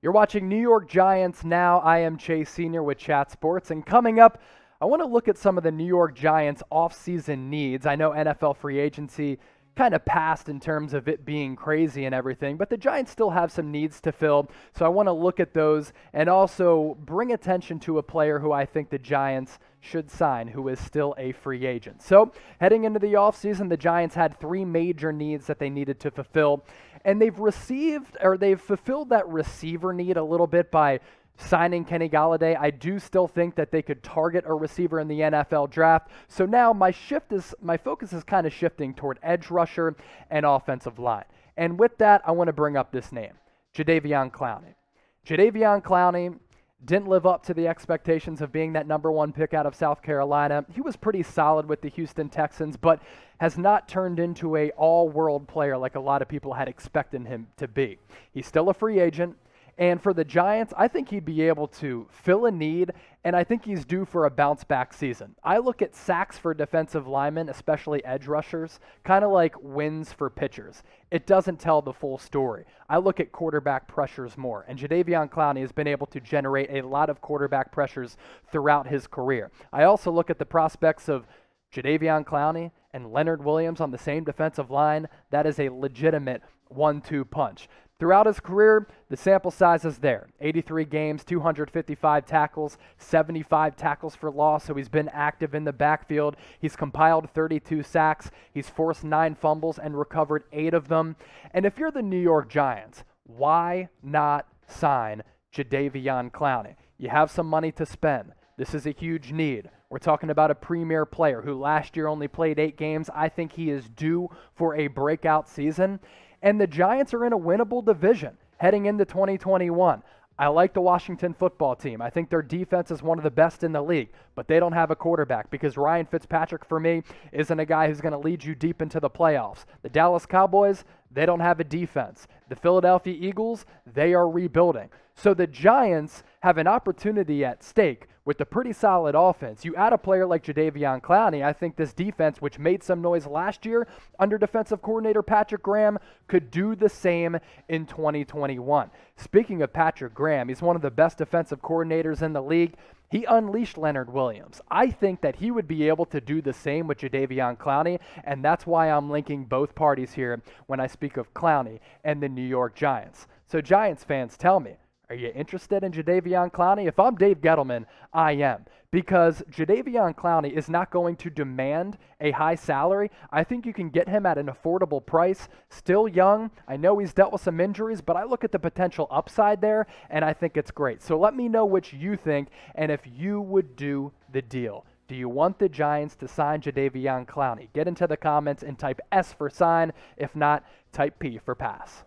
You're watching New York Giants now. I am Chase Sr. with Chat Sports, and coming up, I want to look at some of the New York Giants offseason needs. I know NFL free agency kind of passed in terms of it being crazy and everything, but the Giants still have some needs to fill, so I want to look at those and also bring attention to a player who I think the Giants should sign, who is still a free agent. So heading into the offseason, the Giants had three major needs that they needed to fulfill, and they've fulfilled that receiver need a little bit by signing Kenny Golladay. I do still think that they could target a receiver in the NFL draft. So now my focus is kind of shifting toward edge rusher and offensive line. And with that, I want to bring up this name, Jadeveon Clowney. Jadeveon Clowney didn't live up to the expectations of being that number one pick out of South Carolina. He was pretty solid with the Houston Texans, but has not turned into a all-world player like a lot of people had expected him to be. He's still a free agent. And for the Giants, I think he'd be able to fill a need, and I think he's due for a bounce-back season. I look at sacks for defensive linemen, especially edge rushers, kind of like wins for pitchers. It doesn't tell the full story. I look at quarterback pressures more, and Jadeveon Clowney has been able to generate a lot of quarterback pressures throughout his career. I also look at the prospects of Jadeveon Clowney and Leonard Williams on the same defensive line. That is a legitimate 1-2 punch. Throughout his career, the sample size is there. 83 games, 255 tackles, 75 tackles for loss, so he's been active in the backfield. He's compiled 32 sacks. He's forced 9 fumbles and recovered 8 of them. And if you're the New York Giants, why not sign Jadeveon Clowney? You have some money to spend. This is a huge need. We're talking about a premier player who last year only played 8 games. I think he is due for a breakout season. And the Giants are in a winnable division heading into 2021. I like the Washington football team. I think their defense is one of the best in the league, but they don't have a quarterback because Ryan Fitzpatrick, for me, isn't a guy who's going to lead you deep into the playoffs. The Dallas Cowboys, they don't have a defense. The Philadelphia Eagles, they are rebuilding. So the Giants have an opportunity at stake with a pretty solid offense. You add a player like Jadeveon Clowney, I think this defense, which made some noise last year under defensive coordinator Patrick Graham, could do the same in 2021. Speaking of Patrick Graham, he's one of the best defensive coordinators in the league. He unleashed Leonard Williams. I think that he would be able to do the same with Jadeveon Clowney, and that's why I'm linking both parties here when I speak of Clowney and the New York Giants. So Giants fans, tell me, are you interested in Jadeveon Clowney? If I'm Dave Gettleman, I am. Because Jadeveon Clowney is not going to demand a high salary. I think you can get him at an affordable price. Still young. I know he's dealt with some injuries, but I look at the potential upside there, and I think it's great. So let me know what you think and if you would do the deal. Do you want the Giants to sign Jadeveon Clowney? Get into the comments and type S for sign. If not, type P for pass.